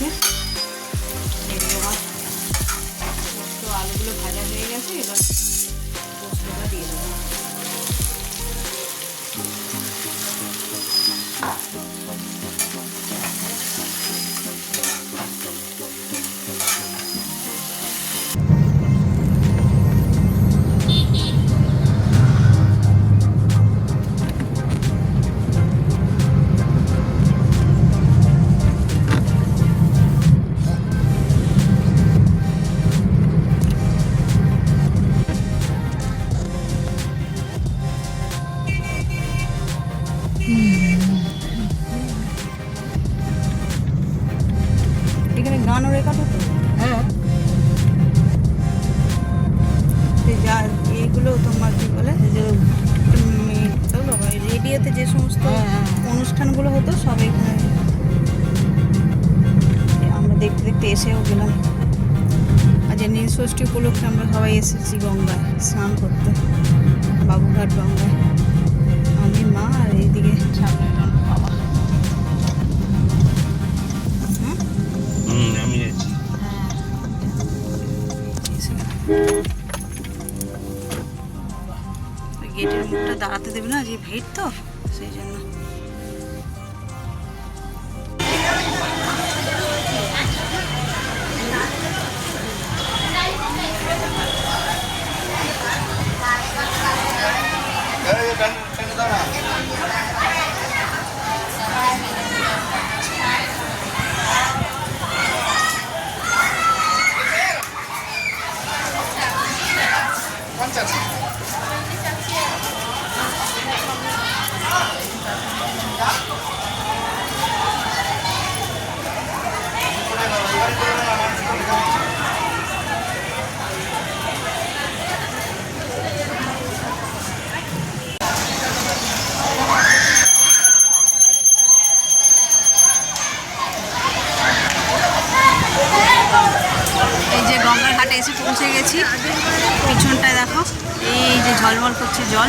গেছে। পোস্ত আলুগুলো ভাজা হয়ে গেছে, এবার পোস্তটা দিয়ে দেবো। এখানে গানও রেকর্ড হতো। হ্যাঁ, যা এইগুলো তোমার কি বলে যে রেডিওতে যে সমস্ত অনুষ্ঠানগুলো হতো সব এখানে আমরা দেখতে দেখতে এসেও গেলাম। আজ নীল ষষ্ঠী উপলক্ষে আমরা সবাই এসেছি গঙ্গায় স্নান করতে, বাবুঘাট গঙ্গায়। আমি, মা আর এইদিকে সামনে বাবা। আমি যাচ্ছি। গেটের মুখটা দাঁড়াতে দেবে না, যে ভিড় তো সেই জন্য। এই যে গঙ্গার ঘাটে এসে পৌঁছে গেছি। পিছনটায় দেখো এই যে ঝলমল করছে জল।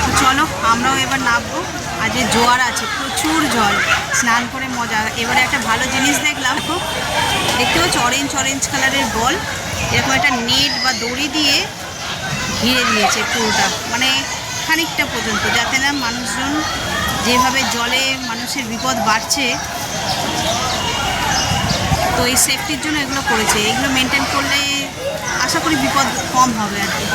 তো চলো আমরাও এবার নামবো। আজ জোয়ার আছে, প্রচুর জল, স্নান করে মজা। এবারে একটা ভালো জিনিস দেখলাম, দেখতে পাচ্ছ অরেঞ্জ অরেঞ্জ কালারের বল, এরকম একটা নেট বা দড়ি দিয়ে ঘিরে দিয়েছে পুরোটা, মানে খানিকটা পর্যন্ত, যাতে না মানুষজন, যেভাবে জলে মানুষের বিপদ বাড়ছে, তো এই সেফটির জন্য এগুলো করেছে। এগুলো মেনটেন করলে আশা করি বিপদ কম হবে আর কি।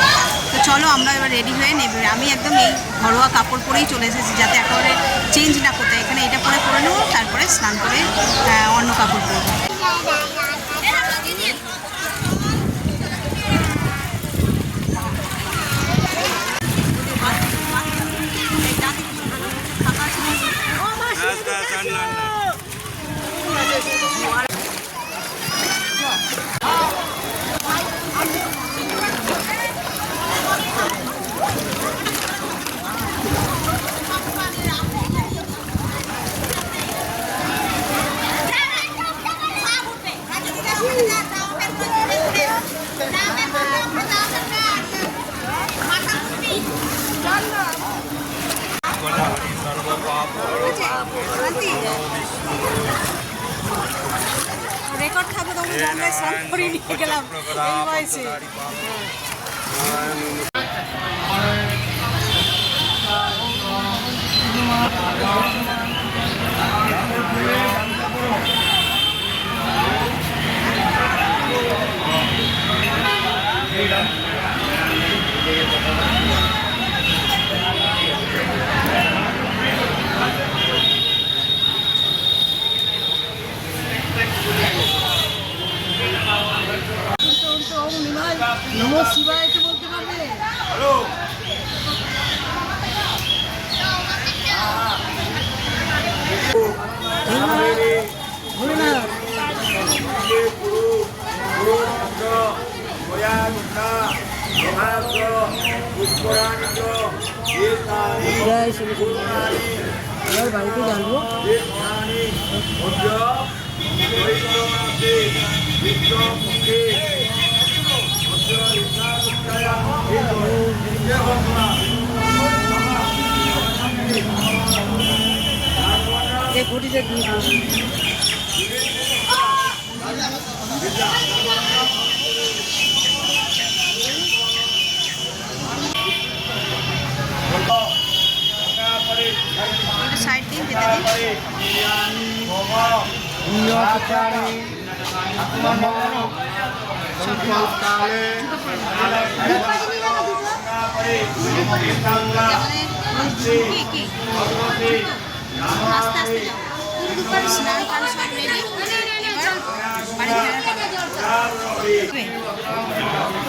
তো চলো আমরা এবার রেডি হয়ে নেবে। আমি একদম এই ঘরোয়া কাপড় পরেই চলে এসেছি, যাতে একেবারে চেঞ্জ না করতে। এখানে এটা পরে নেবো, তারপরে স্নান করে অন্য কাপড় পরবো। রেকর্ড থাকবে, তখন গঙ্গায় স্নান করে নিয়ে গেলাম এই বয়সে। নমঃ শিবায় তো বলতে পারবে। হ্যালো, বাড়িতে জানবো। ঘটিটা দিয়ে আস্তে আস্তে যাও। স্নান টান সব রেডি, এবার বাড়ি ফেরার পালা।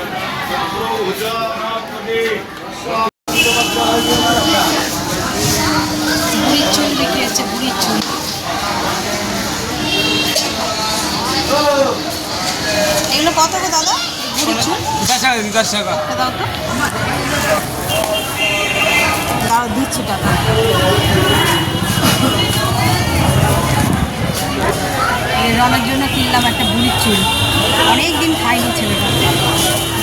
বুড়ির চুল বিক্রি হচ্ছে, বুড়ির চুল। এগুলো কত গো দাদা বুড়ির চুল? 10 টাকা। দাও তো, দাও দিচ্ছি টাকা। রনের জন্য কিনলাম একটা বুড়ির চুল, অনেক দিন খাইনি ছেলেটা,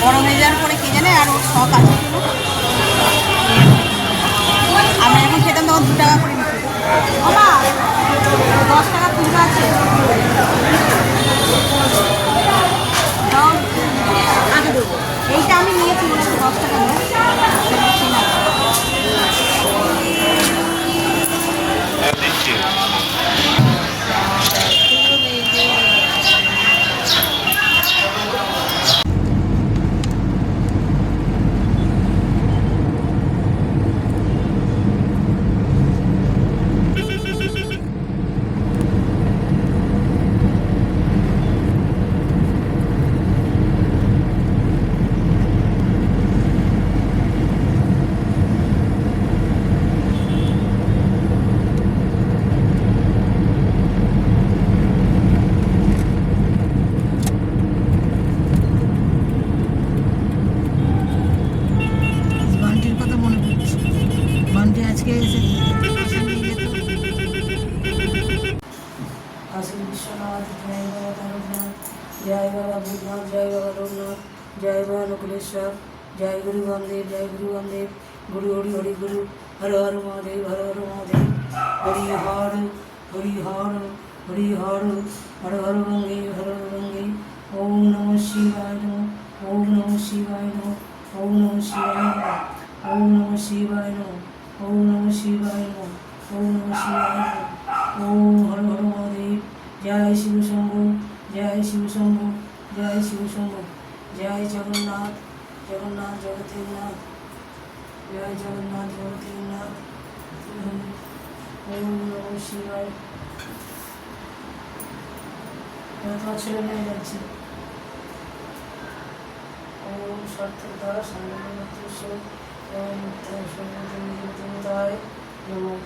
বড় হয়ে যাওয়ার পরে কে জানে আর ওর শখ আছে কিনা। আমরা যখন খেতাম তখন 2 টাকা করে বিক্রি। বাবা 10 টাকা খুচরো আছে, দাও আগে দেবো। এইটা আমি নিয়েছি মনে হচ্ছে 10 টাকা দাও। বান্টির কথা মনে পড়ছে, বান্টি আজকে এসে কাশী বিশ্বনাথ, জয় বাবা তারকনাথ, জয় বাবা ভূতনাথ, জয় বাবা লোকনাথ, জয় বাবা নকুলেশ্বর, জয় গুরু বামদেব, জয় গুরু বামদেব, গুরু হরি হরি গুরু, হর হর মহাদেব, হর হর মহাদেব, হরি হর হরি হর হরি হর, হর হর গঙ্গে, হর হর গঙ্গে, ওম নমঃ শিবায় নমঃ, ওম নমঃ শিবায় নমঃ, ওম নমঃ শিবায় নমঃ, ওম নমঃ শিবায় নমঃ, ওম নমঃ শিবায় নমঃ, ওম নমঃ শিবায় নমঃ, ওম হর হর মহাদেব, জয় শিব শম্ভু, জয় শিব শম্ভু, জয় শিব শম্ভু, জয় জগন্নাথ, জগন্নাথ জগতের নাথ, জয় জগন্নাথ জগতের নাথ, ওম নমঃ শিবায়। তোমার ছেলে মেয়ে যাচ্ছে। ওম সার্থক দ্বারা সান্নিধ্য ওম দেবতায় নমঃ।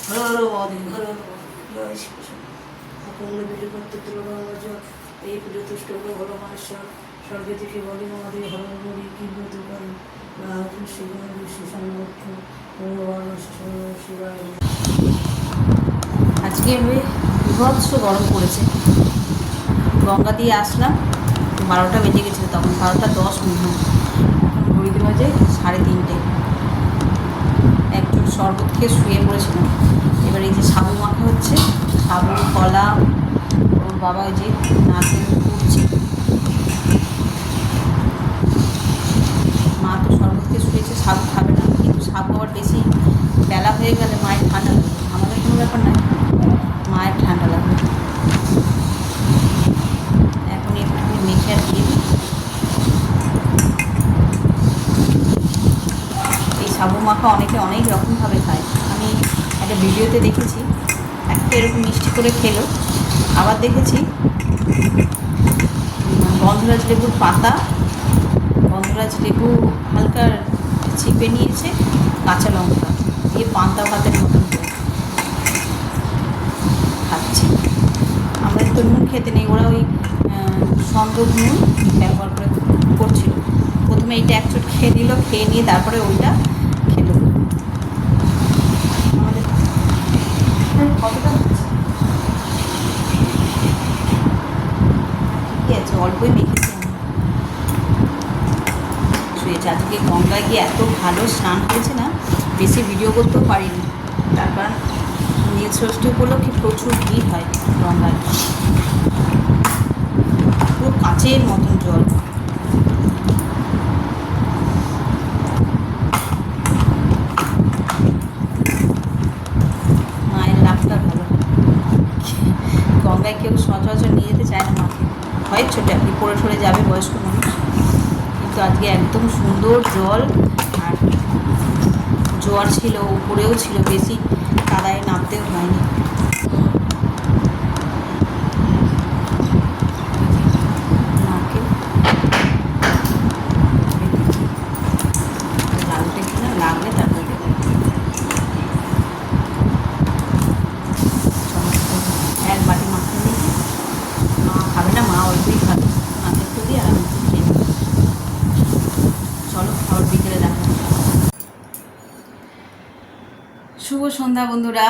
হর হর মহাদেব, হর হর মহাদেব, জয় শিব শম্ভু। অপূর্ণ বিজু করতে তুলনাজ, এই পুজো তুষ্ট হল মহেশ্বর, স্বর্গে থেকে বলে মহাদেব, হর হরি কি ব্রত করেন, রাহুল শিব সুসংরক্ষ, ভগবান শিবায়। আজকে বিভৎস গরম পড়েছে। গঙ্গা দিয়ে আসলাম, 12টা বেজে গেছিলো তখন, 12টা 10 মিনিট। এখন ঘড়িতে বাজে 3:30। একটু শরবত খেয়ে শুয়ে পড়েছিলাম। এবার এই যে সাবু মাখা হচ্ছে, সাবু কলা, ওর বাবা ওই যে নারকেল কুড়ছে। মা তো শরবত খেয়ে শুয়েছে, সাবু খাবে না, কিন্তু সাবু আবার বেশি বেলা হয়ে গেলে মায়ের ঠান্ডা লাগবে। আমাদের কোনো ব্যাপার নয়, মায়ের ঠান্ডা লাগবে। এখন একটু মেখে আর দিয়ে দিই। এই সাবু মাখা অনেকে অনেক রকমভাবে খায়। আমি একটা ভিডিওতে দেখেছি, একটা এরকম মিষ্টি করে খেলো। আবার দেখেছি গন্ধরাজ লেবুর পাতা, গন্ধরাজ লেবু হালকা চিপে নিয়েছে, কাঁচা লঙ্কা দিয়ে পান্তা ভাতের মতন করে খাচ্ছি। আমাদের তো নুন খেতে নেই, ওরা ওই সন্দক নুন ব্যবহার করে করছিল। প্রথমে এইটা এক চোট খেয়ে নিল, খেয়ে নিয়ে তারপরে ওইটা খেলো। আমাদের কতটা হচ্ছে? অল্পই মেখেছি আমি, শুয়েছে। আজকে গঙ্গায় গিয়ে এত ভালো স্নান করেছে না, বেশি ভিডিও করতেও পারিনি, তার কারণ নীল ষষ্ঠী উপলক্ষে প্রচুর ভিড় হয় গঙ্গায়, পুরো কাচের মতন জল। মায়ের লাভটা ভালো, গঙ্গায় কেউ সচরাচর নিয়ে যেতে চায় না মাকে, হয় ছোটো আপনি পড়ে ঠরে যাবে বয়স্ক মানুষ, কিন্তু আজকে একদম সুন্দর জল, আর জোয়ার ছিল, উপরেও ছিল, বেশি কাদায় নামতেও হয়নি। নাকে লাগবে কিনা, লাগলে তারপরে দেবে। এক বাটি মাখন দিয়েছি, মা খাবে না, মা অল্পই খাবে, মাকে একটু দিয়ে আর আমি একটু খেয়ে নেবো। চলো আবার বিকেলে দেখা হবে। শুভ সন্ধ্যা বন্ধুরা।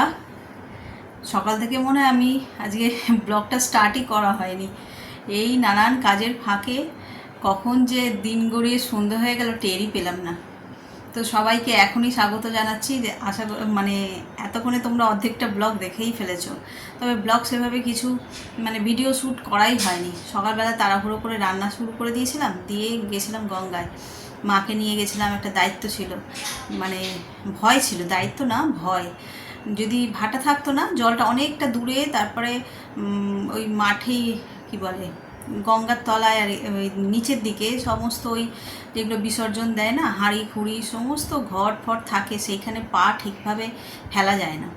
সকাল থেকে মনে হয় আমি আজকে ব্লগটা স্টার্টই করা হয়নি, এই নানান কাজের ফাঁকে কখন যে দিন গড়িয়ে সন্ধ্যা হয়ে গেল টেরই পেলাম না। তো সবাইকে এখনই স্বাগত জানাচ্ছি, যে মানে এতক্ষণে তোমরা অর্ধেকটা ব্লগ দেখেই ফেলেছো, তবে ব্লগ সেভাবে কিছু মানে ভিডিও শ্যুট করাই হয়নি। সকালবেলা তাড়াহুড়ো করে রান্না শুরু করে দিয়েছিলাম, দিয়ে গেছিলাম গঙ্গায়, মাকে নিয়ে গেছিলাম, একটা দায়িত্ব ছিল, মানে ভয় ছিল, দায়িত্ব না ভয়। যদি ভাটা থাকতো না, জলটা অনেকটা দূরে, তারপরে ওই মাঠেই কি বলে গঙ্গার তলায়, আর ওই নিচের দিকে সমস্ত ওই যেগুলো বিসর্জন দেয় না, হাঁড়ি খুঁড়ি সমস্ত ঘর ফর থাকে, সেইখানে পা ঠিকভাবে ফেলা যায় না।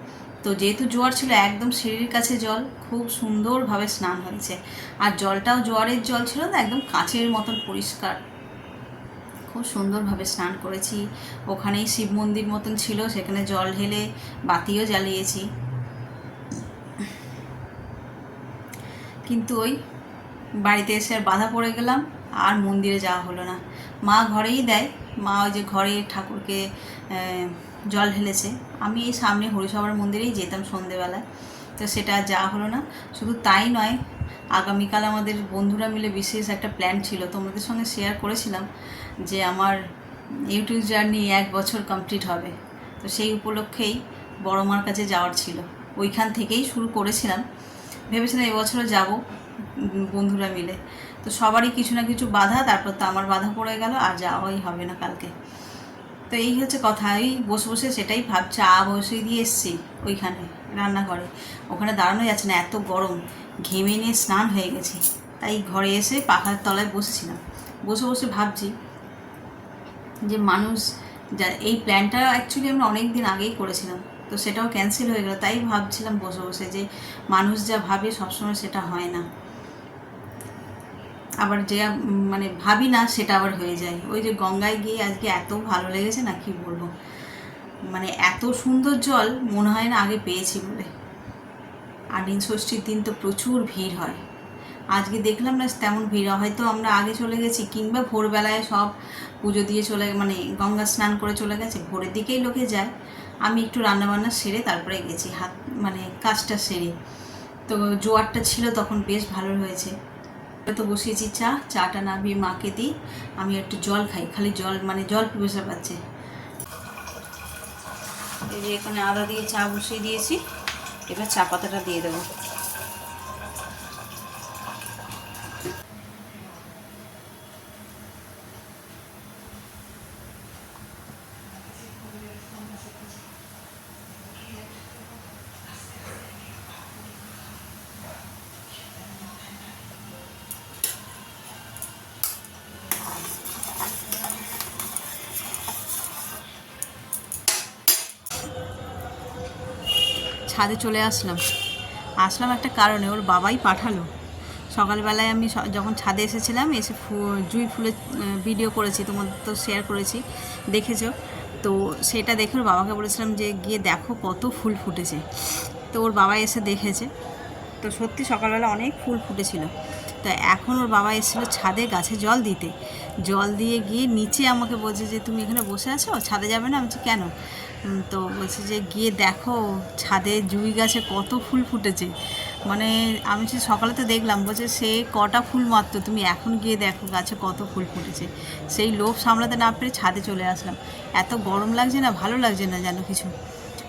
তো যেহেতু জোয়ার ছিল, একদম সিঁড়ির কাছে জল, খুব সুন্দরভাবে স্নান হয়েছে, আর জলটাও জোয়ারের জল ছিল না, একদম কাঁচের মতন পরিষ্কার, খুব সুন্দরভাবে স্নান করেছি। ওখানেই শিব মন্দির মতন ছিল, সেখানে জল ঢেলে বাতিও জ্বালিয়েছি, কিন্তু ওই বাড়িতে এসে আর বাধা পড়ে গেলাম, আর মন্দিরে যাওয়া হলো না। মা ঘরেই দেয়, মা ওই যে ঘরে ঠাকুরকে জল ঢেলেছে, আমি এই সামনে হরিসভার মন্দিরেই যেতাম সন্ধেবেলায়, তো সেটা যাওয়া হলো না। শুধু তাই নয়, আগামীকাল আমাদের বন্ধুরা মিলে বিশেষ একটা প্ল্যান ছিল, তোমাদের সঙ্গে শেয়ার করেছিলাম যে আমার ইউটিউব জার্নি 1 বছর কমপ্লিট হবে, তো সেই উপলক্ষেই বড় মার কাছে যাওয়ার ছিল, ওইখান থেকেই শুরু করেছিলাম, ভেবেছিলাম এবছরও যাব বন্ধুরা মিলে। তো সবারই কিছু না কিছু বাধা, তারপর তো আমার বাধা পড়ে গেল, আর যাওয়াই হবে না কালকে। তো এই হচ্ছে কথা, এই বসে বসে সেটাই ভাবছি, চা বসিয়ে দিয়ে এসছি ওইখানে রান্নাঘরে, ওখানে দাঁড়ানো যাচ্ছে না, এত গরম, ঘেমে নিয়ে স্নান হয়ে গেছি, তাই ঘরে এসে পাখার তলায় বসেছিলাম, বসে বসে ভাবছি যে মানুষ যা, এই প্ল্যানটা অ্যাকচুয়ালি আমরা অনেক দিন আগেই করেছিলাম, তো সেটাও ক্যান্সেল হয়ে গেল, তাই ভাবছিলাম বসে বসে যে মানুষ যা ভাবে সবসময় সেটা হয় না, আবার যে মানে ভাবি না সেটা আবার হয়ে যায়। ওই যে গঙ্গায় গিয়ে আজকে এত ভালো লেগেছে না, কি বলবো, মানে এত সুন্দর জল মনে হয় না আগে পেয়েছি বলে। আর নীল ষষ্ঠীর দিন তো প্রচুর ভিড় হয়, আজকে দেখলাম না তেমন ভিড়, হয়তো আমরা আগে চলে গেছি, কিংবা ভোরবেলায় সব পুজো দিয়ে চলে, মানে গঙ্গা স্নান করে চলে গেছে, ভোরের দিকেই লোকে যায়। আমি একটু রান্নাবান্না সেরে তারপরে গেছি, হাত মানে কাজটা সেরে, তো জোয়ারটা ছিল তখন বেশ ভালো হয়েছে। তো বসিয়েছি চাটা নামিয়ে মাকে দিই, আমি একটু জল খাই, খালি জল মানে জল পিপাসা পাচ্ছে। এই যে এখানে আদা দিয়ে চা বসিয়ে দিয়েছি, এবার চা পাতাটা দিয়ে দেবো। ছাদে চলে আসলাম একটা কারণে, ওর বাবাই পাঠালো। সকালবেলায় আমি যখন ছাদে এসেছিলাম, এসে জুঁই ফুলের ভিডিও করেছি, তোমাদের তো শেয়ার করেছি, দেখেছো তো, সেটা দেখে ওর বাবাকে বলেছিলাম যে গিয়ে দেখো কত ফুল ফুটেছে, তো ওর বাবা এসে দেখেছে, তো সত্যি সকালবেলা অনেক ফুল ফুটেছিল। তো এখন ওর বাবা এসেছিলো ছাদে গাছে জল দিতে, জল দিয়ে গিয়ে নিচে আমাকে বলছে যে তুমি এখানে বসে আছো, ছাদে যাবে না? আমি বলছি কেন? তো বলছে যে গিয়ে দেখো ছাদে জুঁই গাছে কত ফুল ফুটেছে। মানে আমি সে সকালে তো দেখলাম, বলছে সে কটা ফুল মাত্র, তুমি এখন গিয়ে দেখো গাছে কত ফুল ফুটেছে। সেই লোভ সামলাতে না পেরে ছাদে চলে আসলাম। এত গরম লাগছে না, ভালো লাগছে না যেন কিছু।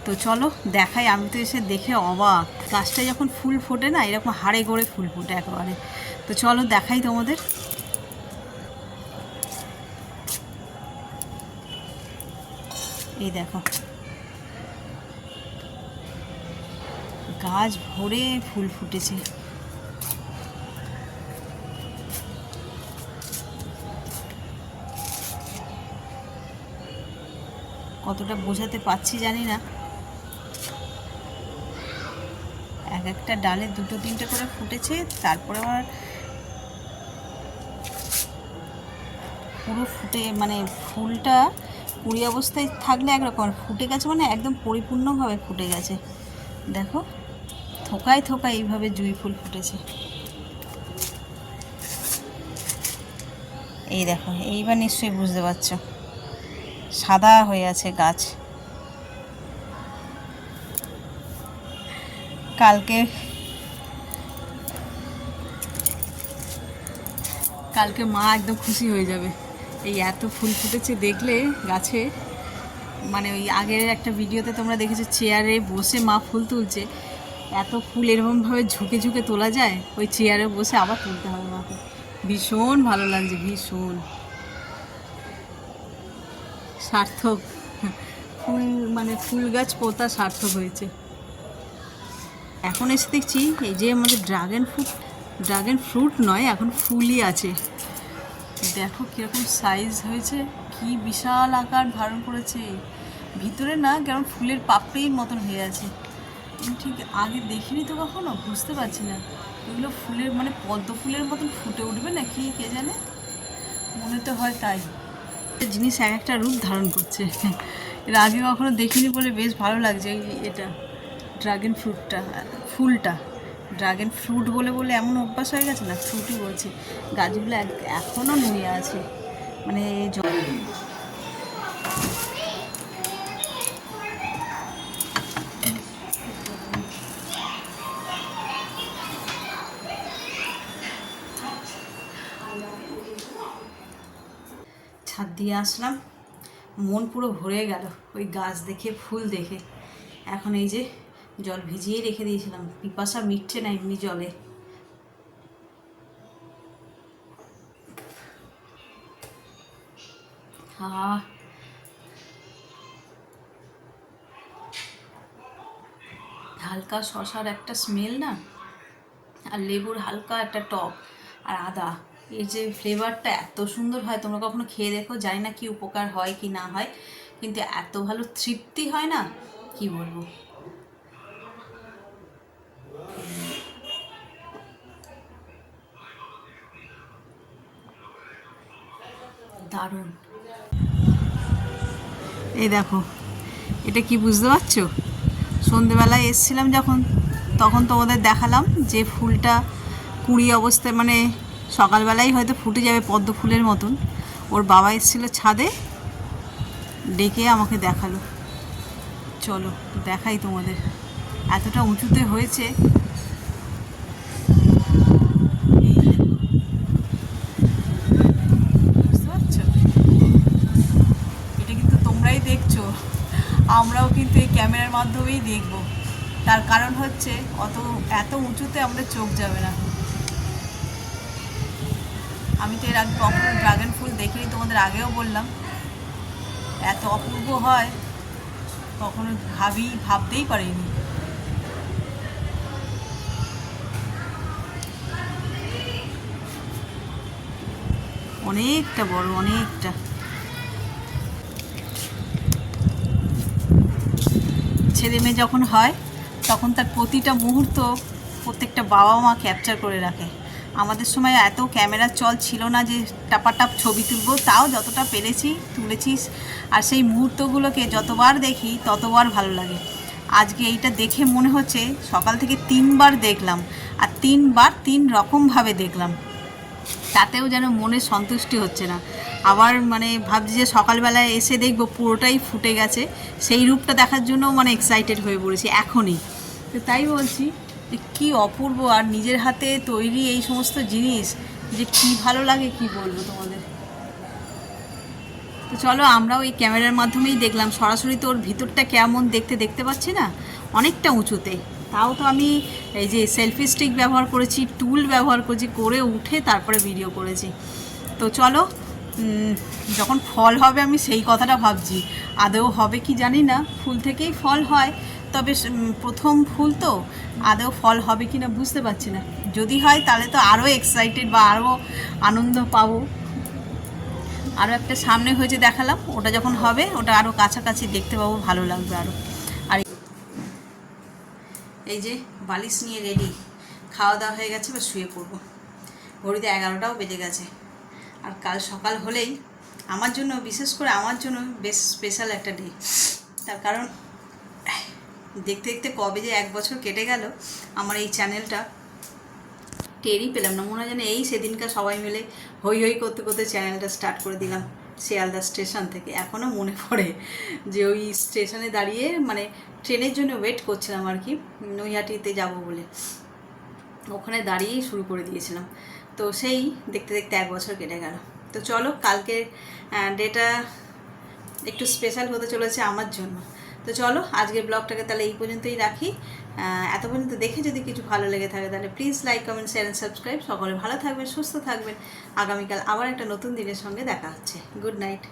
তো চলো দেখাই, আমি তো এসে দেখে অবাক, গাছটায় যখন ফুল ফোটে না এরকম হাড়ে গড়ে ফুল ফোটে একেবারে। তো চলো দেখাই তোমাদের। এই দেখো গাছ ভরে ফুল ফুটেছে। কতটা বোঝাতে পারছি জানি না। এক একটা ডালে 2-3টে করে ফুটেছে, তারপরে আবার পুরো ফুটে, মানে ফুলটা কুড়ি অবস্থায় থাকলে একরকম, ফুটে গেছে মানে একদম পরিপূর্ণভাবে ফুটে গেছে। দেখো থোকায় থোকায় এইভাবে জুঁই ফুল ফুটেছে। এই দেখো, এইবার নিশ্চয়ই বুঝতে পারছো, সাদা হয়ে আছে গাছ। কালকে মা একদম খুশি হয়ে যাবে, এই এত ফুল ফুটেছে দেখলে গাছে। মানে ওই আগের একটা ভিডিওতে তোমরা দেখেছো চেয়ারে বসে মা ফুল তুলছে, এত ফুল এরকমভাবে ঝুঁকে ঝুঁকে তোলা যায়, ওই চেয়ারে বসে আবার তুলতে হবে মাকে। ভীষণ ভালো লাগছে, ভীষণ সার্থক, ফুল মানে ফুল গাছ পোতা সার্থক হয়েছে। এখন এসে দেখছি এই যে আমাদের ড্রাগন ফ্রুট নয়, এখন ফুলই আছে। দেখো কীরকম সাইজ হয়েছে, কি বিশাল আকার ধারণ করেছে। ভিতরে না কেমন ফুলের পাপড়ির মতন হয়ে আছে। ঠিক আগে দেখিনি তো কখনো, বুঝতে পারছি না এগুলো ফুলের মানে পদ্ম ফুলের মতন ফুটে উঠবে না কি কে জানে, মনে তো হয় তাই। জিনিস এক একটা রূপ ধারণ করছে, এর আগে কখনো দেখিনি বলে বেশ ভালো লাগছে। এটা ড্রাগন ফুলটা ড্রাগন ফ্রুট বলে বলে এমন অভ্যাস হয়ে গেছে না, ফ্রুটই বলছি। গাছগুলো এখনও নুয়ে আছে, মানে ছাদ দিয়ে আসলাম, মন পুরো ভরে গেল ওই গাছ দেখে, ফুল দেখে। এখন এই যে জল ভিজিয়ে রেখে দিয়েছিলাম, পিপাসা মিটছে না এমনি জলে। হালকা শশার একটা স্মেল না, আর লেবুর হালকা একটা টক, আর আদা, এই যে ফ্লেভারটা এত সুন্দর হয়। তোমরা কখনো খেয়ে দেখো, জানি না কি উপকার হয় কি না হয়, কিন্তু এত ভালো তৃপ্তি হয় না, কি বলবো। দারুণ। এই দেখো এটা কি বুঝতে পারছো, সন্ধেবেলায় এসছিলাম যখন, তখন তোমাদের দেখালাম যে ফুলটা কুড়ি অবস্থায়, মানে সকালবেলাই হয়তো ফুটে যাবে পদ্ম ফুলের মতন। ওর বাবা এসেছিলো ছাদে, ডেকে আমাকে দেখালো। চলো দেখাই তোমাদের, এতটা উঁচুতে হয়েছে। বুঝতে পারছো, এটা কিন্তু তোমরাই দেখছো, আমরাও কিন্তু এই ক্যামেরার মাধ্যমেই দেখব। তার কারণ হচ্ছে এত উঁচুতে আমাদের চোখ যাবে না। আমি তো এর আগে কখনো ড্রাগন ফুল দেখিনি, তোমাদের আগেও বললাম, এত অপূর্ব হয় কখনো ভাবতেই পারিনি। অনেকটা বড়, অনেকটা। ছেলে মেয়ে যখন হয় তখন তার প্রতিটা মুহূর্ত প্রত্যেকটা বাবা মা ক্যাপচার করে রাখে। আমাদের সময় এত ক্যামেরার চল ছিল না যে টাপাটাপ ছবি তুলবো, তাও যতটা পেরেছি তুলেছিস। আর সেই মুহূর্তগুলোকে যতবার দেখি ততবার ভালো লাগে। আজকে এইটা দেখে মনে হচ্ছে সকাল থেকে 3বার দেখলাম, আর 3বার 3 রকমভাবে দেখলাম, তাতেও যেন মনে সন্তুষ্টি হচ্ছে না। আবার মানে ভাবছি যে সকালবেলায় এসে দেখবো পুরোটাই ফুটে গেছে, সেই রূপটা দেখার জন্য মানে এক্সাইটেড হয়ে পড়েছি এখনই। তো তাই বলছি যে কী অপূর্ব, আর নিজের হাতে তৈরি এই সমস্ত জিনিস যে কী ভালো লাগে কি বলবো তোমাদের। তো চলো আমরাও এই ক্যামেরার মাধ্যমেই দেখলাম, সরাসরি তো ওর ভিতরটা কেমন দেখতে পাচ্ছি না, অনেকটা উঁচুতে। তাও তো আমি এই যে সেলফি স্টিক ব্যবহার করেছি, টুল ব্যবহার করেছি, করে উঠে তারপরে ভিডিও করেছি। তো চলো যখন ফল হবে আমি সেই কথাটা ভাবছি, আদৌ হবে কি জানি না, ফুল থেকেই ফল হয়, তবে প্রথম ফুল তো আদৌ ফল হবে কি না বুঝতে পারছি না। যদি হয় তাহলে তো আরও এক্সাইটেড বা আরও আনন্দ পাবো। আরও একটা সামনে হয়েছে দেখালাম, ওটা যখন হবে ওটা আরও কাছাকাছি দেখতে পাবো, ভালো লাগবে আরও। আর এই যে বালিশ নিয়ে রেডি, খাওয়া দাওয়া হয়ে গেছে, বা শুয়ে পড়বো। ঘড়িতে 11টাও বেজে গেছে। আর কাল সকাল হলেই আমার জন্য, বিশেষ করে আমার জন্য বেশ স্পেশাল একটা ডে। তার কারণ দেখতে দেখতে কবে যে 1 বছর কেটে গেল আমার এই চ্যানেলটা টেরই পেলাম না। মনে হয় যেন এই সেদিনকার সবাই মিলে হই হই করতে করতে চ্যানেলটা স্টার্ট করে দিলাম শিয়ালদা স্টেশন থেকে। এখনও মনে পড়ে যে ওই স্টেশনে দাঁড়িয়ে, মানে ট্রেনের জন্য ওয়েট করছিলাম আর কি, নৈহাটিতে যাব বলে, ওখানে দাঁড়িয়েই শুরু করে দিয়েছিলাম। তো সেই দেখতে দেখতে 1 বছর কেটে গেল। তো চলো কালকে ডেটা একটু স্পেশাল হতে চলেছে আমার জন্য। তো চলো আজকের ব্লগটাকে তাহলে এই পর্যন্তই রাখি। এত পর্যন্ত দেখে যদি কিছু ভালো লেগে থাকে তাহলে please like, comment, share and subscribe. সকলে ভালো থাকবেন, সুস্থ থাকবেন। আগামীকাল আবার একটা নতুন দিনের সঙ্গে দেখা হচ্ছে। Good night.